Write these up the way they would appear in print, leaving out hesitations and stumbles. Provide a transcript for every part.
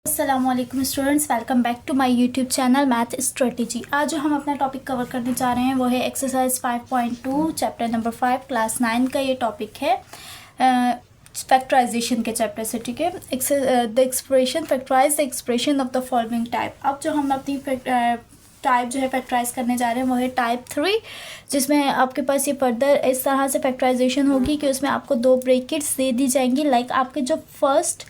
अस्सलामुअलैकुम students, welcome back to my YouTube channel Math Strategy. आज जो हम अपना टॉपिक कवर करने जा रहे हैं वो है एक्सरसाइज 5.2 चैप्टर नंबर 5 क्लास 9 का ये टॉपिक है फैक्टराइजेशन के चैप्टर से। ठीक है, the expression factorise the expression of the following type. अब जो हम अपनी टाइप जो है फैक्टराइज करने जा रहे हैं वो है टाइप 3, जिसमें आपके पास ये फर्दर इस तरह से फैक्टराइजेशन होगी कि उसमें आपको दो ब्रैकेट्स दे दी जाएंगी। लाइक आपके जो फर्स्ट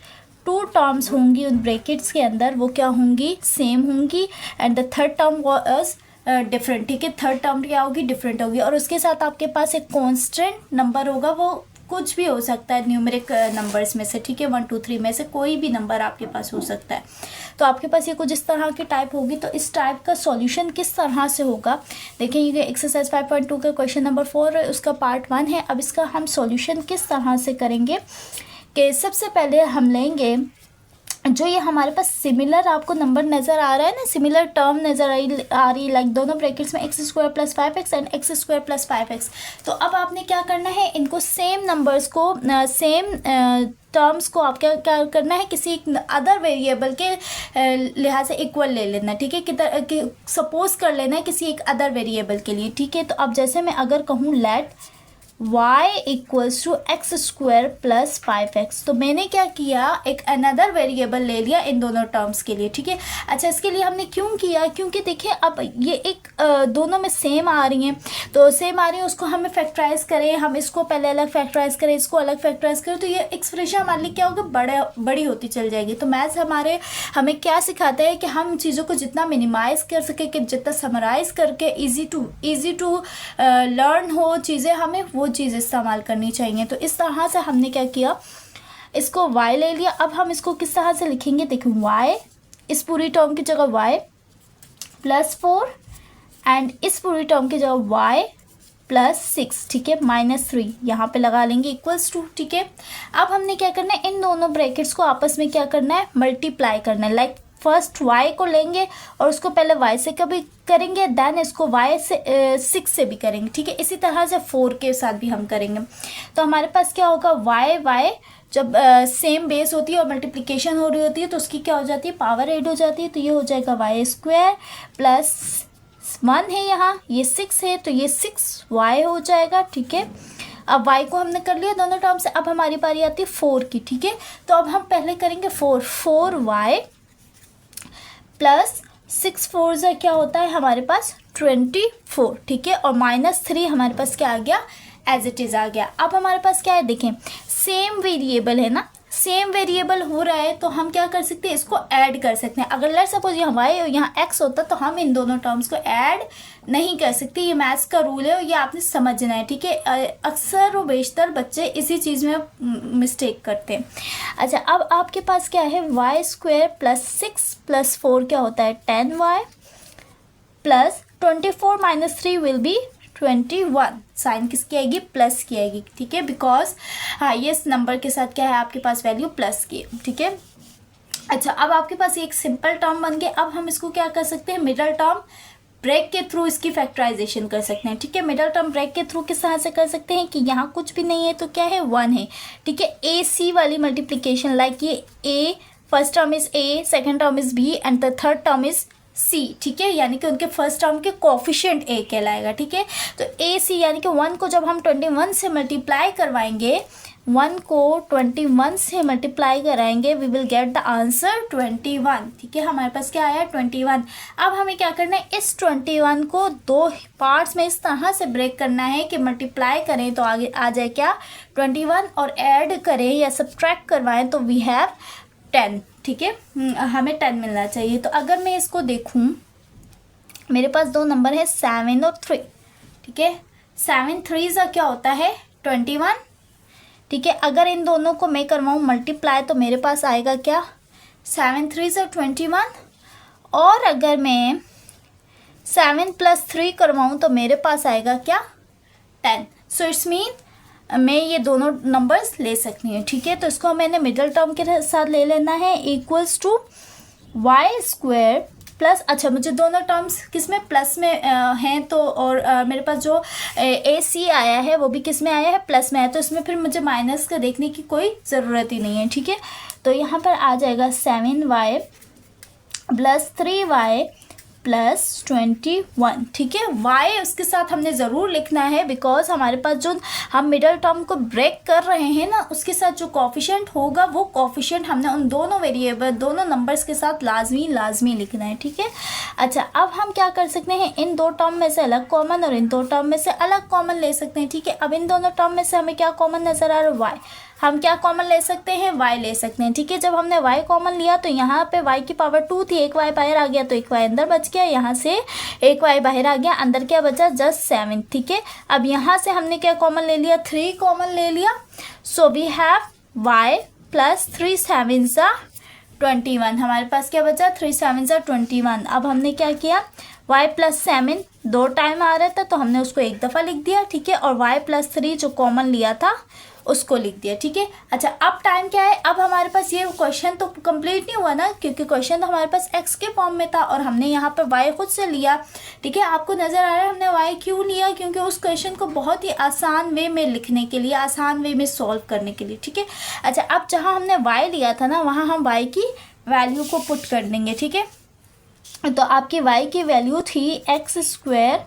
टू टर्म्स होंगी उन ब्रैकेट्स के अंदर वो क्या होंगी, सेम होंगी, and the third term was different. ठीक है, थर्ड टर्म क्या होगी, डिफरेंट होगी, और उसके साथ आपके पास एक कांस्टेंट नंबर होगा, वो कुछ भी हो सकता है न्यूमेरिक नंबर्स में से। ठीक है, 1 2 3 में से कोई भी नंबर आपके पास हो सकता है। तो आपके पास ये कुछ इस तरह की टाइप होगी। तो इस टाइप का सॉल्यूशन किस तरह से होगा, देखिए ये एक्सरसाइज 5.2 का क्वेश्चन नंबर 4 है, उसका पार्ट 1 है। अब इसका हम सॉल्यूशन किस तरह से करेंगे कि सबसे पहले हम लेंगे जो ये हमारे पास सिमिलर आपको नंबर नज़र आ रहा है ना, सिमिलर टर्म नज़र आ रही लाइक दोनों ब्रैकेट्स में x² + 5x and x² + 5x। तो अब आपने क्या करना है, इनको सेम नंबर्स को सेम टर्म्स को आप क्या करना है, किसी अदर वेरिएबल के लिहाज से इक्वल ले लेना। ठीक है, कि सपोज कर लेना है किसी एक अदर वेरिएबल के लिए। ठीक है, तो अब जैसे मैं अगर कहूँ लेट y = x² + 5x, तो मैंने क्या किया, एक अनदर वेरिएबल ले लिया इन दोनों टर्म्स के लिए। ठीक है, अच्छा इसके लिए हमने क्यों किया, क्योंकि देखिए अब ये एक दोनों में सेम आ रही हैं, तो सेम आ रही है, उसको हमें फैक्टराइज करें, हम इसको पहले अलग फैक्टराइज करें, इसको अलग फैक्टराइज करें, तो ये एक्सप्रेशन हमारे लिए क्या होगा, बड़ी होती चल जाएगी। तो मैथ्स हमें क्या सिखाता है कि हम चीज़ों को जितना मिनिमाइज कर सके, कि जितना समराइज करके ईजी टू लर्न हो चीज़ें, हमें वो चीज़ इस्तेमाल करनी चाहिए। तो इस तरह से हमने क्या किया, इसको y ले लिया। अब हम इसको किस तरह से लिखेंगे, देखो y इस पूरी टर्म की जगह y +4 एंड इस पूरी टर्म की जगह y +6। ठीक है, -3 यहाँ पे लगा लेंगे =। ठीक है, अब हमने क्या करना है, इन दोनों ब्रैकेट्स को आपस में क्या करना है, मल्टीप्लाई करना है। लाइक फर्स्ट y को लेंगे और उसको पहले y से कभी करेंगे, देन इसको y से 6 से भी करेंगे। ठीक है, इसी तरह से 4 के साथ भी हम करेंगे। तो हमारे पास क्या होगा, y जब सेम बेस होती है और मल्टीप्लिकेशन हो रही होती है तो उसकी क्या हो जाती है, पावर ऐड हो जाती है। तो ये हो जाएगा y² + 1 है, यहाँ ये 6 है, तो ये 6y हो जाएगा। ठीक है, अब y को हमने कर लिया दोनों टर्म से। अब हमारी बारी आती है 4 की। ठीक है, तो अब हम पहले करेंगे 4y +6 4 क्या होता है हमारे पास 24। ठीक है, और -3 हमारे पास क्या आ गया, एज इट इज़ आ गया। अब हमारे पास क्या है, देखें सेम वेरिएबल है ना, सेम वेरिएबल हो रहा है, तो हम क्या कर सकते हैं, इसको ऐड कर सकते हैं। अगर लेट्स सपोज यहाँ y और यहाँ x होता तो हम इन दोनों टर्म्स को ऐड नहीं कर सकते। ये मैथ्स का रूल है और ये आपने समझना है। ठीक है, अक्सर और बेशतर बच्चे इसी चीज़ में मिस्टेक करते हैं। अच्छा, अब आपके पास क्या है, y² + 6 + 4 क्या होता है 10y + 24 - 3 विल बी 21। साइन किसकी आएगी, प्लस की आएगी। ठीक है, बिकॉज हाईएस्ट नंबर के साथ क्या है आपके पास वैल्यू प्लस की। ठीक है, अच्छा अब आपके पास एक सिंपल टर्म बन गया। अब हम इसको क्या कर सकते हैं, मिडल टर्म ब्रेक के थ्रू इसकी फैक्टराइजेशन कर सकते हैं। ठीक है, मिडल टर्म ब्रेक के थ्रू किस तरह से कर सकते हैं कि यहाँ कुछ भी नहीं है तो क्या है 1 है। ठीक है, AC वाली मल्टीप्लीकेशन, लाइक ये A first term is A, second term is B and the third term is C। ठीक है, यानी कि उनके फर्स्ट टर्म के कोफिशिएंट A कहलाएगा। ठीक है, तो AC यानी कि 1 को जब हम 21 से मल्टीप्लाई करवाएंगे, 1 को 21 से मल्टीप्लाई कराएंगे, we will get the answer 21। ठीक है, हमारे पास क्या आया 21। अब हमें क्या करना है, इस 21 को दो पार्ट्स में इस तरह से ब्रेक करना है कि मल्टीप्लाई करें तो आगे आ जाए क्या 21, और ऐड करें या सब्ट्रैक्ट करवाएं तो वी हैव 10। ठीक है, हमें 10 मिलना चाहिए। तो अगर मैं इसको देखूं, मेरे पास दो नंबर है 7 और 3। ठीक है, 7 3 क्या होता है 21। ठीक है, अगर इन दोनों को मैं करवाऊँ मल्टीप्लाई तो मेरे पास आएगा क्या 7 3 21, और अगर मैं 7 + 3 करवाऊँ तो मेरे पास आएगा क्या 10। सो इट्स मीन मैं ये दोनों नंबर्स ले सकती हूँ। ठीक है, तो इसको मैंने मिडल टर्म के साथ ले लेना है, = y² प्लस, अच्छा मुझे दोनों टर्म्स किस में प्लस में हैं, तो और मेरे पास जो AC आया है वो भी किस में आया है, प्लस में है, तो इसमें फिर मुझे माइनस का देखने की कोई ज़रूरत ही नहीं है। ठीक है, तो यहाँ पर आ जाएगा 7y प्लस 3y प्लस 21, ठीक है। y उसके साथ हमने ज़रूर लिखना है, बिकॉज हमारे पास जो हम मिडल टर्म को ब्रेक कर रहे हैं ना, उसके साथ जो कोफिशिएंट होगा वो कोफिशिएंट हमने उन दोनों वेरिएबल, दोनों नंबर्स के साथ लाजमी लिखना है, ठीक है। अच्छा, अब हम क्या कर सकते हैं, इन दो टर्म में से अलग कॉमन और इन दो टर्म में से अलग कॉमन ले सकते हैं, ठीक है। अब इन दोनों टर्म में से हमें क्या कॉमन नज़र आ रहा है, y। हम क्या कॉमन ले सकते हैं, y ले सकते हैं, ठीक है। जब हमने y कॉमन लिया तो यहाँ पे y की पावर 2 थी, एक y बाहर आ गया तो एक y अंदर बच गया, यहाँ से एक y बाहर आ गया, अंदर क्या बचा, जस्ट 7, ठीक है। अब यहाँ से हमने क्या कॉमन ले लिया, 3 कॉमन ले लिया। So we have y plus 3 7 21, हमारे पास क्या बचा, 3 7 21। अब हमने क्या किया, y प्लस 7 दो टाइम आ रहा था तो हमने उसको एक दफ़ा लिख दिया, ठीक है, और y प्लस 3 जो कॉमन लिया था उसको लिख दिया, ठीक है। अच्छा, अब टाइम क्या है, अब हमारे पास ये क्वेश्चन तो कंप्लीट नहीं हुआ ना, क्योंकि क्वेश्चन तो हमारे पास x के फॉर्म में था और हमने यहाँ पर y खुद से लिया, ठीक है। आपको नज़र आ रहा है हमने y क्यों लिया, क्योंकि उस क्वेश्चन को बहुत ही आसान वे में लिखने के लिए, आसान वे में सॉल्व करने के लिए, ठीक है। अच्छा, अब जहाँ हमने y लिया था ना, वहाँ हम y की वैल्यू को पुट कर देंगे, ठीक है। तो आपकी y की वैल्यू थी x²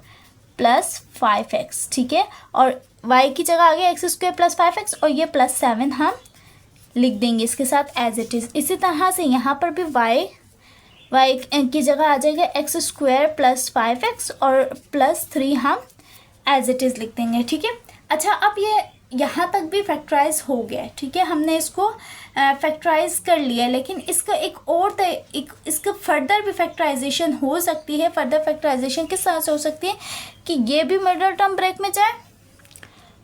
प्लस 5x, ठीक है, और y की जगह आ गया x² प्लस 5x और ये प्लस 7 हम लिख देंगे इसके साथ एज इट इज़। इसी तरह से यहाँ पर भी y की जगह आ जाएगा x² प्लस 5x और प्लस 3 हम एज इट इज़ लिख देंगे, ठीक है। अच्छा, अब ये यहाँ तक भी फैक्टराइज हो गया, ठीक है, हमने इसको फैक्टराइज कर लिया, लेकिन इसका इसका फर्दर भी फैक्टराइजेशन हो सकती है। फर्दर फैक्टराइजेशन किस तरह से हो सकती है कि ये भी मिडल टर्म ब्रेक में जाए,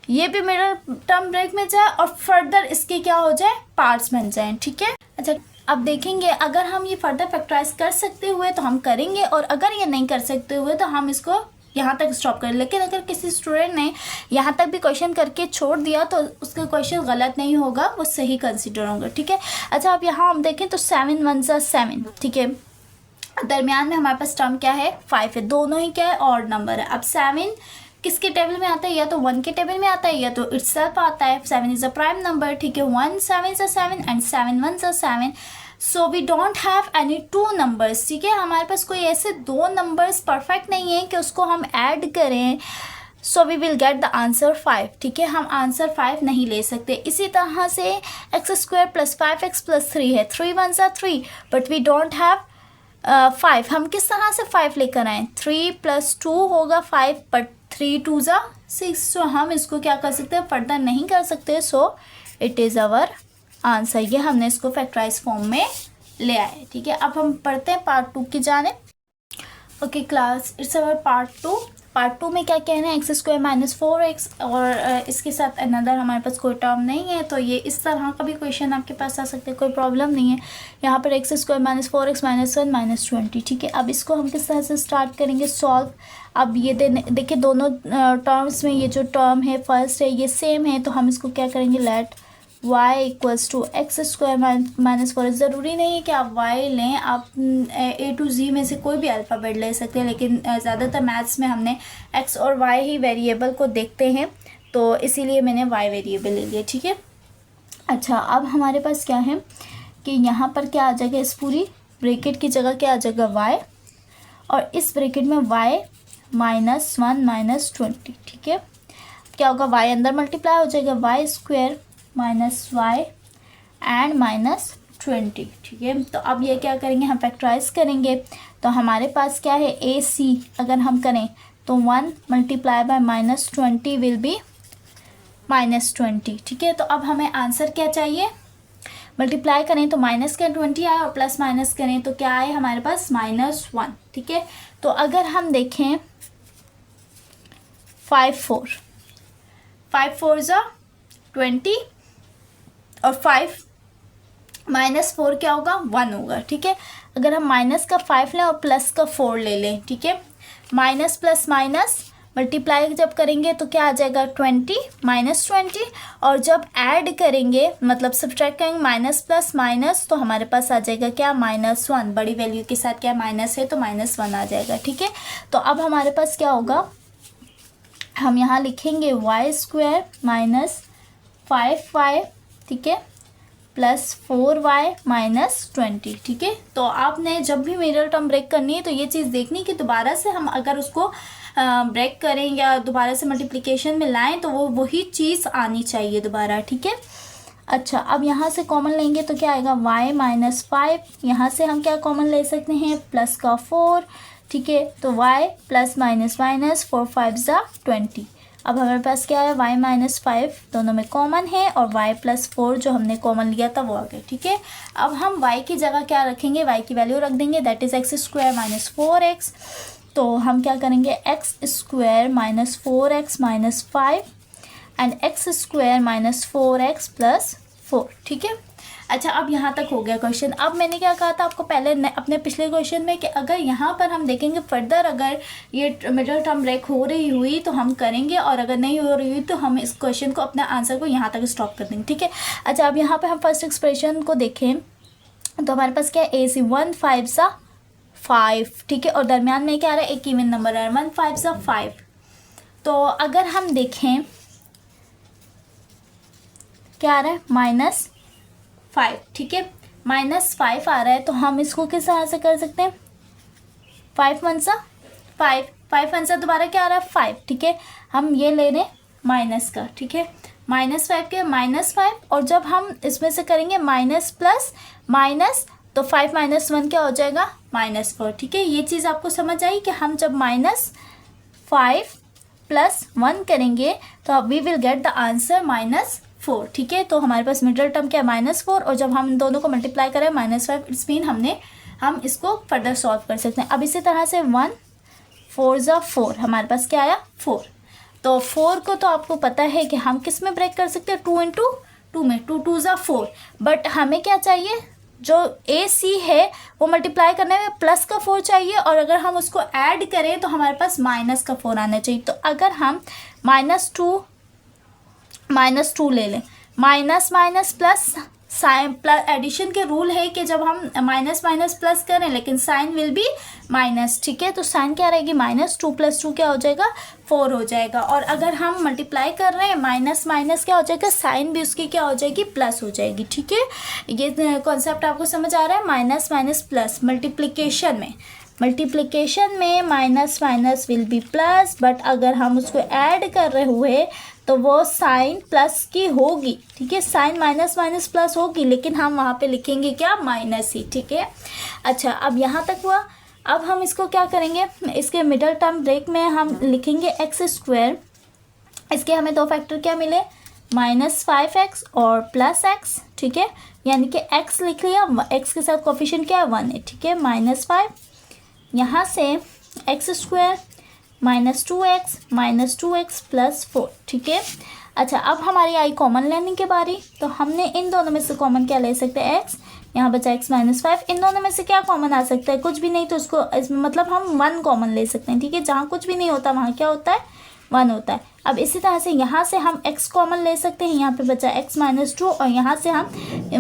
ये भी मिडल टर्म ब्रेक में जाए और फर्दर इसके क्या हो जाए, पार्ट्स बन जाएं, ठीक है। अच्छा, अब देखेंगे अगर हम ये फर्दर फैक्टराइज कर सकते हुए तो हम करेंगे, और अगर ये नहीं कर सकते हुए तो हम इसको यहाँ तक स्टॉप करें। लेकिन अगर किसी स्टूडेंट ने यहाँ तक भी क्वेश्चन करके छोड़ दिया तो उसका क्वेश्चन गलत नहीं होगा, वो सही कंसिडर होगा, ठीक है। अच्छा, अब यहाँ हम देखें तो 7 1 7, ठीक है, दरमियान में हमारे पास टर्म क्या है, 5 है, दोनों ही क्या है, ऑड नंबर है। अब 7 किसके टेबल में आता है, या तो 1 के टेबल में आता है या तो इटसेल्फ आता है। 7 इज़ अ प्राइम नंबर, ठीक है, 1 7 7 and 7 1 7। So we don't have any two numbers, ठीक है, हमारे पास कोई ऐसे दो नंबर्स परफेक्ट नहीं है कि उसको हम ऐड करें। So we will get the answer 5, ठीक है, हम आंसर 5 नहीं ले सकते। इसी तरह से x² प्लस 5x प्लस 3 है, 3 1 3, बट वी डोंट हैव 5। हम किस तरह से 5 लेकर आए, 3 प्लस 2 होगा 5, बट 3 2 6। सो हम इसको क्या कर सकते हैं, फर्दर नहीं कर सकते। So it is our answer, ये हमने इसको फैक्टराइज फॉर्म में ले आए, ठीक है। अब हम पढ़ते हैं पार्ट 2 की जानिब। Okay class, it's our part 2। Part 2 में क्या कहना है, x² माइनस 4x और इसके साथ अनदर हमारे पास कोई टर्म नहीं है, तो ये इस तरह का भी क्वेश्चन आपके पास आ सकते हैं, कोई प्रॉब्लम नहीं है। यहाँ पर x² minus 4x minus 1 minus 20, ठीक है। अब इसको हम किस तरह से स्टार्ट करेंगे सॉल्व। अब ये देखिए दोनों टर्म्स में ये जो टर्म है फर्स्ट है ये सेम है, तो हम इसको क्या करेंगे, let y equals to x² minus 4। ज़रूरी नहीं है कि आप y लें, आप a to z में से कोई भी अल्फ़ाबेट ले सकते हैं, लेकिन ज़्यादातर मैथ्स में हमने x और y ही वेरिएबल को देखते हैं, तो इसीलिए मैंने y वेरिएबल ले लिया, ठीक है। अच्छा, अब हमारे पास क्या है कि यहाँ पर क्या आ जाएगा, इस पूरी ब्रैकेट की जगह क्या आ जाएगा, y, और इस ब्रैकेट में y माइनस 1 माइनस 20, ठीक है। क्या होगा, y अंदर मल्टीप्लाई हो जाएगा, y² minus y and minus 20, ठीक है। तो अब ये क्या करेंगे, हम फैक्टराइज करेंगे, तो हमारे पास क्या है, AC अगर हम करें तो 1 multiply by minus 20 will be minus 20, ठीक है। तो अब हमें आंसर क्या चाहिए, मल्टीप्लाई करें तो माइनस का 20 आए और प्लस माइनस करें तो क्या आए हमारे पास, -1, ठीक है। तो अगर हम देखें 5 4 ज़ा 20 और 5 माइनस 4 क्या होगा, 1 होगा, ठीक है। अगर हम माइनस का 5 लें और प्लस का 4 ले लें, ठीक है, माइनस प्लस माइनस मल्टीप्लाई जब करेंगे तो क्या आ जाएगा, 20 माइनस 20, और जब ऐड करेंगे मतलब सब्ट्रैक्ट करेंगे माइनस प्लस माइनस तो हमारे पास आ जाएगा क्या, -1। बड़ी वैल्यू के साथ क्या माइनस है तो -1 आ जाएगा, ठीक है। तो अब हमारे पास क्या होगा, हम यहाँ लिखेंगे y² माइनस 5y, ठीक है, प्लस 4y माइनस 20। ठीक है, तो आपने जब भी मिडिल टर्म ब्रेक करनी है तो ये चीज़ देखनी कि दोबारा से हम अगर उसको ब्रेक करें या दोबारा से मल्टीप्लिकेशन में लाएं तो वो वही चीज़ आनी चाहिए दोबारा। ठीक है, अच्छा अब यहाँ से कॉमन लेंगे तो क्या आएगा y माइनस 5। यहाँ से हम क्या कॉमन ले सकते हैं, प्लस का 4। ठीक है, तो y प्लस माइनस माइनस 4 5 ज़ा 20। अब हमारे पास क्या है, y माइनस 5 दोनों में कॉमन है और y प्लस 4 जो हमने कॉमन लिया था वो आ गया। ठीक है, अब हम y की जगह क्या रखेंगे, y की वैल्यू रख देंगे, that is x square minus 4x। तो हम क्या करेंगे, x square minus 4x minus 5 and x square minus 4x plus 4। ठीक है, अच्छा अब यहाँ तक हो गया क्वेश्चन। अब मैंने क्या कहा था आपको पहले अपने पिछले क्वेश्चन में कि अगर यहाँ पर हम देखेंगे फर्दर अगर ये मिडिल टर्म ब्रेक हो रही हुई तो हम करेंगे, और अगर नहीं हो रही हुई तो हम इस क्वेश्चन को अपने आंसर को यहाँ तक स्टॉप कर देंगे। ठीक है, अच्छा अब यहाँ पर हम फर्स्ट एक्सप्रेशन को देखें तो हमारे पास क्या है, ए सी 1 5 सा 5। ठीक है, और दरमियान में क्या आ रहा है, एक इवन नंबर आ रहा है 1 5 सा 5। तो अगर हम देखें क्या आ रहा है, माइनस 5। ठीक है, माइनस 5 आ रहा है तो हम इसको किस तरह से कर सकते हैं, 5 1 सा 5, 5 1 सा दोबारा क्या आ रहा है 5। ठीक है, हम ये ले रहे हैं माइनस का। ठीक है, माइनस 5 के माइनस 5, और जब हम इसमें से करेंगे माइनस प्लस माइनस तो 5 माइनस 1 क्या हो जाएगा, माइनस 4। ठीक है, ये चीज़ आपको समझ आई कि हम जब माइनस 5 प्लस 1 करेंगे तो we will get the answer minus 4। ठीक है, तो हमारे पास मिडिल टर्म क्या है, माइनस 4, और जब हम दोनों को मल्टीप्लाई करें माइनस 5 इट्स मीन हम इसको फर्दर सॉल्व कर सकते हैं। अब इसी तरह से 1 4 ज़ा 4, हमारे पास क्या आया 4। तो 4 को तो आपको पता है कि हम किस में ब्रेक कर सकते हैं, 2 इंटू 2 में, 2 2 ज़ा 4। बट हमें क्या चाहिए, जो ए सी है वो मल्टीप्लाई करने में प्लस का 4 चाहिए, और अगर हम उसको ऐड करें तो हमारे पास माइनस का 4 आना चाहिए। तो अगर हम माइनस टू ले लें, minus minus plus sign, plus addition के रूल है कि जब हम माइनस माइनस प्लस करें लेकिन साइन विल बी माइनस। ठीक है, तो साइन क्या रहेगी, माइनस 2 प्लस 2 क्या हो जाएगा, 4 हो जाएगा। और अगर हम मल्टीप्लाई कर रहे हैं माइनस माइनस क्या हो जाएगा, साइन भी उसकी क्या हो जाएगी, प्लस हो जाएगी। ठीक है, ये कॉन्सेप्ट आपको समझ आ रहा है, माइनस माइनस प्लस मल्टीप्लिकेशन में minus minus will be plus, but अगर हम उसको ऐड कर रहे हुए तो वो साइन प्लस की होगी। ठीक है, साइन माइनस माइनस प्लस होगी लेकिन हम वहाँ पे लिखेंगे क्या, माइनस ही। ठीक है, अच्छा अब यहाँ तक हुआ। अब हम इसको क्या करेंगे, इसके मिडिल टर्म ब्रेक में हम लिखेंगे एक्स स्क्वायर। इसके हमें दो फैक्टर क्या मिले, माइनस 5x और प्लस x। ठीक है, यानी कि x लिख लिया, x के साथ कोफिशिएंट क्या है 1 है। ठीक है, माइनस 5, यहाँ से x square minus 2x plus 4। ठीक है, अच्छा अब हमारी आई कॉमन लेने की बारी, तो हमने इन दोनों में से कॉमन क्या ले सकते हैं, x, यहाँ बचा x माइनस 5। इन दोनों में से क्या कॉमन आ सकता है, कुछ भी नहीं, तो उसको इसमें मतलब हम 1 कॉमन ले सकते हैं। ठीक है, जहाँ कुछ भी नहीं होता वहाँ क्या होता है, 1 होता है। अब इसी तरह से यहाँ से हम x कॉमन ले सकते हैं, यहाँ पे बचा x माइनस 2, और यहाँ से हम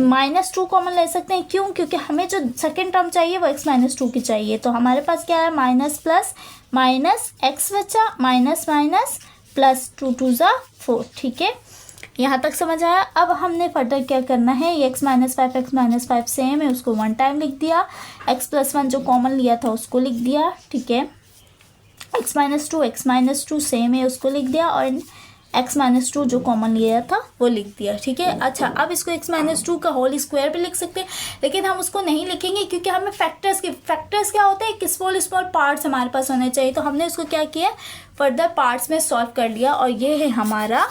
माइनस 2 कॉमन ले सकते हैं। क्यों, क्योंकि हमें जो सेकेंड टर्म चाहिए वो x माइनस 2 की चाहिए। तो हमारे पास क्या है, माइनस प्लस माइनस x बचा, माइनस माइनस प्लस 2 2 ज़ा 4। ठीक है, यहाँ तक समझ आया। अब हमने फर्दर क्या करना है, ये x माइनस 5 सेम है, उसको 1 टाइम लिख दिया, x प्लस 1 जो कॉमन लिया था उसको लिख दिया। ठीक है, x माइनस 2 सेम है, उसको लिख दिया, और x माइनस 2 जो कॉमन लिया था वो लिख दिया। ठीक है, अच्छा अब इसको x माइनस 2 का होल स्क्वायर भी लिख सकते हैं, लेकिन हम उसको नहीं लिखेंगे क्योंकि हमें फैक्टर्स क्या होते हैं, स्मॉल पार्ट्स हमारे पास होने चाहिए। तो हमने उसको क्या किया, फर्दर पार्ट्स में सॉल्व कर लिया, और ये है हमारा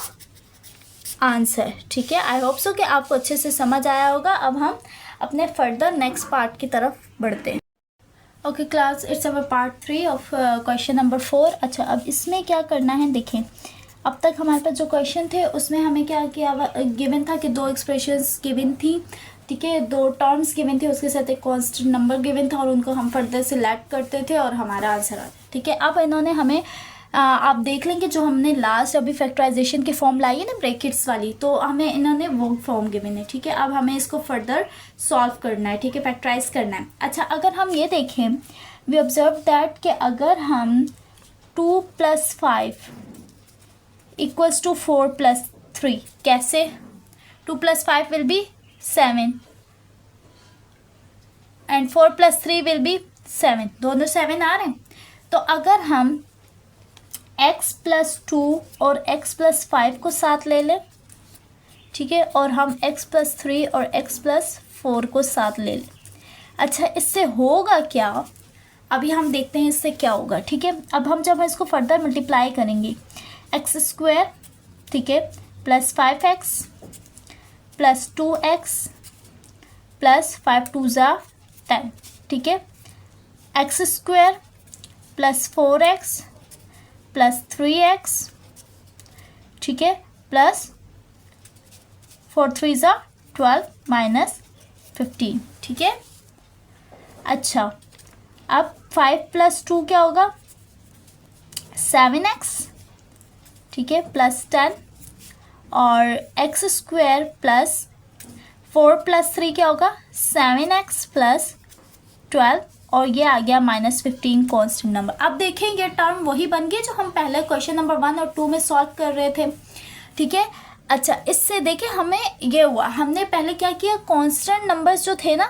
आंसर। ठीक है, आई होप सो कि आपको अच्छे से समझ आया होगा। अब हम अपने फर्दर नेक्स्ट पार्ट की तरफ बढ़ते हैं। Okay class, it's our part 3 of question number 4। अच्छा अब इसमें क्या करना है, देखें अब तक हमारे पास जो क्वेश्चन थे उसमें हमें क्या किया, गिवन था कि 2 एक्सप्रेशंस गिवन थी। ठीक है, 2 टर्म्स गिवन थे, उसके साथ एक कांस्टेंट नंबर गिवन था, और उनको हम फर्दर सिलेक्ट करते थे और हमारा आंसर आता। ठीक है, अब इन्होंने हमें आप देख लेंगे जो हमने लास्ट अभी फैक्टराइजेशन की फॉर्म लाई है ना, ब्रैकेट्स वाली, तो हमें इन्होंने वो फॉर्म गिवन है। ठीक है, अब हमें इसको फर्दर सॉल्व करना है। ठीक है, फैक्टराइज करना है। अच्छा अगर हम ये देखें, वी ऑब्जर्व दैट कि अगर हम 2 + 5 = 4 + 3, कैसे, 2 + 5 will be 7 and 4 + 3 will be 7, दोनों 7 आ रहे हैं। तो अगर हम x + 2 और x + 5 को साथ ले लें, ठीक है, और हम x + 3 और x + 4 को साथ ले लें। अच्छा, इससे होगा क्या, अभी हम देखते हैं इससे क्या होगा, ठीक है। अब हम जब इसको फर्दर मल्टीप्लाई करेंगे, x², ठीक है, + 5x + 2x + 5 2 = 10, ठीक है, x² + 4x + 3x, ठीक है, + 4 3 = 12 - 15, ठीक है। अच्छा, अब 5 + 2 क्या होगा, 7x, ठीक है, + 10, और x² + 4 + 3 क्या होगा, 7x + 12, और ये आ गया -15 कांस्टेंट नंबर। अब देखें ये टर्म वही बन गई जो हम पहले क्वेश्चन नंबर 1 और 2 में सॉल्व कर रहे थे, ठीक है। अच्छा, इससे देखें हमें ये हुआ, हमने पहले क्या किया, कांस्टेंट नंबर्स जो थे ना,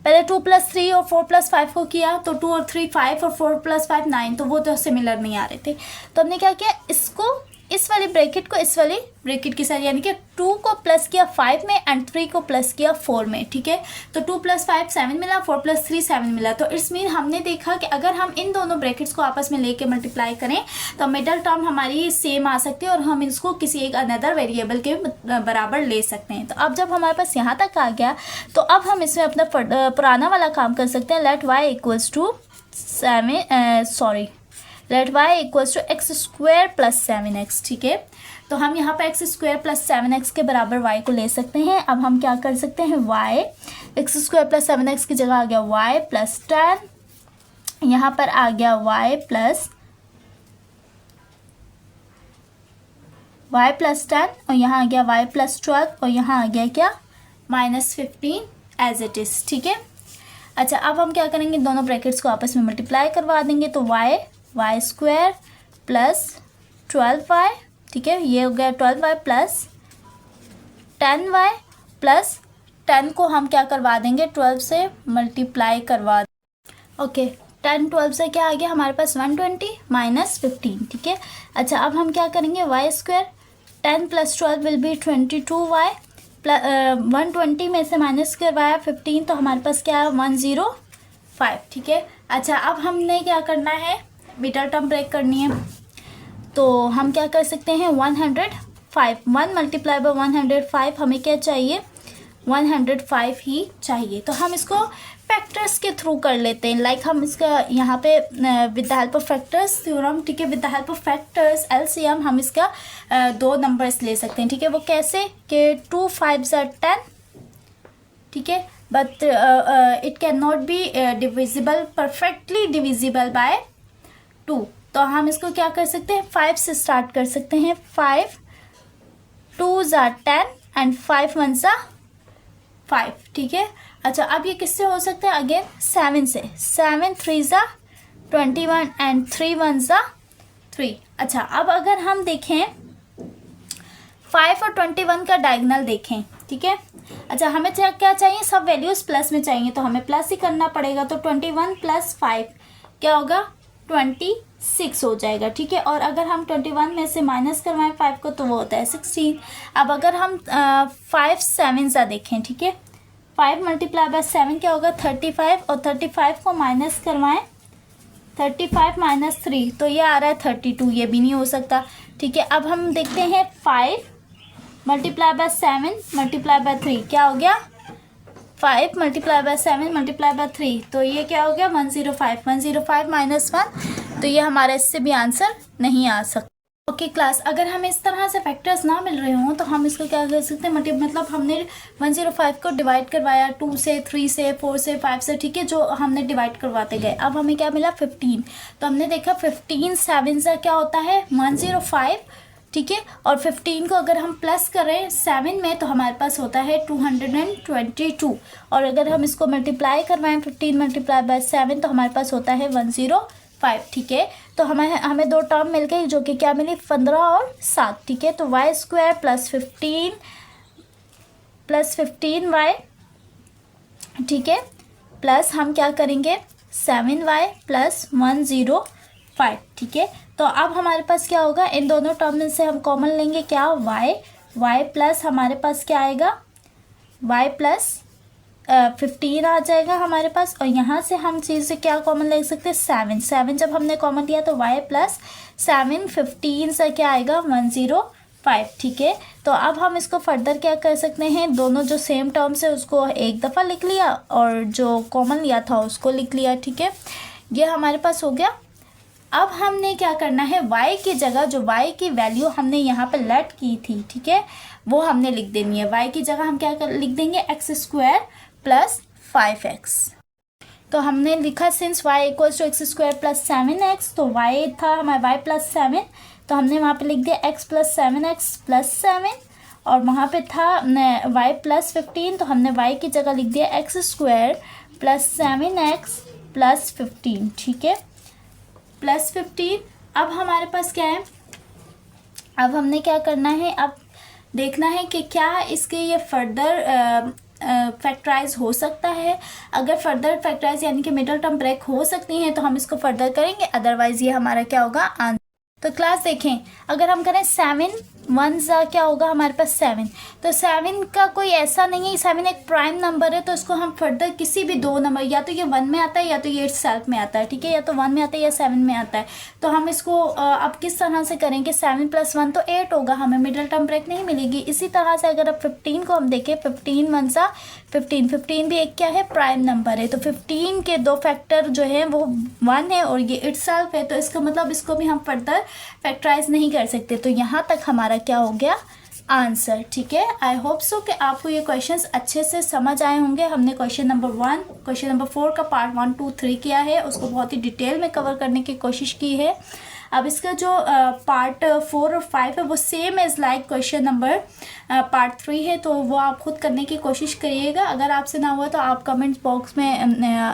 पहले 2 + 3 और 4 + 5 को किया, तो 2 और 3 5 और 4 + 5 9, तो वो तो सिमिलर नहीं आ रहे थे। तो हमने क्या किया, इसको इस वाली ब्रैकेट को इस वाली ब्रैकेट के साथ, यानी कि 2 को प्लस किया 5 में एंड 3 को प्लस किया 4 में, ठीक है। तो 2 + 5 7 मिला, 4 + 3 7 मिला। तो इट्स मीन हमने देखा कि अगर हम इन दोनों ब्रैकेट्स को आपस में लेके मल्टीप्लाई करें तो मिडल टर्म हमारी सेम आ सकती है और हम इसको किसी एक अनदर वेरिएबल के बराबर ले सकते हैं। तो अब जब हमारे पास यहाँ तक आ गया तो अब हम इसमें अपना पुराना वाला काम कर सकते हैं। लेट y = x² + 7x, ठीक है। तो हम यहाँ पर x² + 7x के बराबर y को ले सकते हैं। अब हम क्या कर सकते हैं, y x² + 7x की जगह आ गया y + 10, यहाँ पर आ गया y + 10, और यहाँ आ गया y + 12, और यहाँ आ गया क्या, -15 एज इट इज़, ठीक है। अच्छा, अब हम क्या करेंगे, दोनों ब्रैकेट्स को आपस में मल्टीप्लाई करवा देंगे। तो y² + 12y, ठीक है, ये हो गया 12y + 10y + 10 को हम क्या करवा देंगे, 12 से मल्टीप्लाई करवा देंगे। ओके, 10 12 से क्या आ गया हमारे पास, 120 - 15, ठीक है। अच्छा, अब हम क्या करेंगे, y², 10 + 12 विल बी 22y, 120 में से माइनस करवाया 15, तो हमारे पास क्या है, 105, ठीक है। अच्छा, अब हमने क्या करना है, मिडल टर्म ब्रेक करनी है। तो हम क्या कर सकते हैं, 105, 1 × 105 हमें क्या चाहिए, 105 ही चाहिए। तो हम इसको फैक्टर्स के थ्रू कर लेते हैं। लाइक हम इसका यहाँ पे with the help of factors theorem, ठीक है, with the help of factors LCM हम इसका 2 नंबर्स ले सकते हैं, ठीक है। वो कैसे कि 2 5 = 10, ठीक है, but it can not be divisible, perfectly divisible by 2। तो हम इसको क्या कर सकते हैं, 5 से स्टार्ट कर सकते हैं। 5 2 = 10 एंड 5 1 = 5, ठीक है। अच्छा, अब ये किससे हो सकता है, अगेन 7 से, 7 3 = 21 एंड 3 1 = 3। अच्छा, अब अगर हम देखें 5 और 21 का डायगोनल देखें, ठीक है। अच्छा, हमें क्या चाहिए, सब वैल्यूज प्लस में चाहिए, तो हमें प्लस ही करना पड़ेगा। तो 21 + 5 क्या होगा, 26 हो जाएगा, ठीक है। और अगर हम 21 में से माइनस करवाएं 5 को तो वो होता है 16। अब अगर हम 5 7 सा देखें, ठीक है, 5 × 7 क्या होगा, 35, और 35 को माइनस करवाएं 35 - 3, तो ये आ रहा है 32, ये भी नहीं हो सकता, ठीक है। अब हम देखते हैं 5 × 7 × 3 क्या हो गया, 5 × 7 × 3, तो ये क्या हो गया, 105, 105 - 1, तो ये हमारा इससे भी आंसर नहीं आ सकता। ओके क्लास, अगर हमें इस तरह से फैक्टर्स ना मिल रहे हों तो हम इसको क्या कर सकते हैं, मतलब हमने 105 को डिवाइड करवाया 2 से, 3 से, 4 से, 5 से, ठीक है, जो हमने डिवाइड करवाते गए। अब हमें क्या मिला, 15। तो हमने देखा 15 7 से क्या होता है, 105, ठीक है। और 15 को अगर हम प्लस करें 7 में तो हमारे पास होता है 222। और अगर हम इसको मल्टीप्लाई करवाएं 15 × 7 तो हमारे पास होता है 105, ठीक है। तो हमें 2 टर्म मिल गई जो कि क्या मिली, 15 और 7, ठीक है। तो y² + 15 प्लस 15y, ठीक है, प्लस हम क्या करेंगे 7y प्लस 105, ठीक है। तो अब हमारे पास क्या होगा, इन दोनों टर्म में से हम कॉमन लेंगे क्या, y प्लस हमारे पास क्या आएगा, y प्लस 15 आ जाएगा हमारे पास, और यहाँ से हम चीज़ से क्या कॉमन ले सकते हैं 7 जब हमने कॉमन लिया तो y प्लस 7 15 से क्या आएगा 105, ठीक है। तो अब हम इसको फर्दर क्या कर सकते हैं, दोनों जो सेम टर्म्स है उसको एक दफ़ा लिख लिया और जो कॉमन लिया था उसको लिख लिया, ठीक है। ये हमारे पास हो गया। अब हमने क्या करना है, y की जगह जो y की वैल्यू हमने यहाँ पे लेट की थी, ठीक है, वो हमने लिख देनी है। y की जगह हम क्या लिख देंगे x² प्लस 5x। तो हमने लिखा since y equals to x² plus 7x, तो y था हमारा y प्लस 7, तो हमने वहाँ पे लिख दिया x प्लस 7x प्लस 7, और वहाँ पे था y प्लस 15, तो हमने y की जगह लिख दिया x² प्लस 7x प्लस 15, ठीक है, प्लस 15। अब हमारे पास क्या है, अब हमने क्या करना है, अब देखना है कि क्या इसके ये फर्दर फैक्टराइज हो सकता है। अगर फर्दर फैक्टराइज यानी कि मिडल टर्म ब्रेक हो सकती हैं तो हम इसको फर्दर करेंगे, अदरवाइज ये हमारा क्या होगा आंसर। तो क्लास देखें, अगर हम करें 7 1 सा क्या होगा हमारे पास 7, तो 7 का कोई ऐसा नहीं है, 7 एक प्राइम नंबर है, तो इसको हम फर्दर किसी भी दो नंबर, या तो ये 1 में आता है या तो ये इटसेल्फ में आता है, ठीक है, या तो 1 में आता है या 7 में आता है। तो हम इसको अब किस तरह से करेंगे, 7 प्लस 1 तो 8 होगा, हमें मिडल टर्म ब्रेक नहीं मिलेगी। इसी तरह से अगर अब 15 को हम देखें, 15 1 सा 15 भी एक क्या है प्राइम नंबर है, तो 15 के दो फैक्टर जो है वो 1 है और ये इटसेल्फ है, तो इसका मतलब इसको भी हम फर्दर फैक्टराइज नहीं कर सकते। तो यहाँ तक हमारा क्या हो गया आंसर, ठीक है। आई होप सो कि आपको ये क्वेश्चंस अच्छे से समझ आए होंगे। हमने क्वेश्चन नंबर 1, क्वेश्चन नंबर 4 का पार्ट 1 2 3 किया है, उसको बहुत ही डिटेल में कवर करने की कोशिश की है। अब इसका जो पार्ट 4 और 5 है वो same as like question number part 3 है, तो वो आप खुद करने की कोशिश करिएगा। अगर आपसे ना हुआ तो आप कमेंट्स बॉक्स में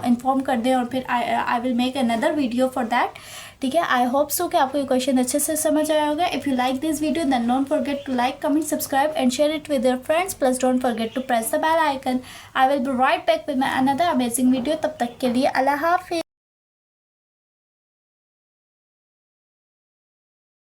इन्फॉर्म कर दें और फिर I will make another video for that, ठीक है। आई होप सो कि आपको ये क्वेश्चन अच्छे से समझ आया होगा। If you like this video then don't forget to like, comment, subscribe and share it with your friends, plus don't forget to press the bell icon. I will be right back with my another amazing video. तब तक के लिए अल्लाह हाफिज़।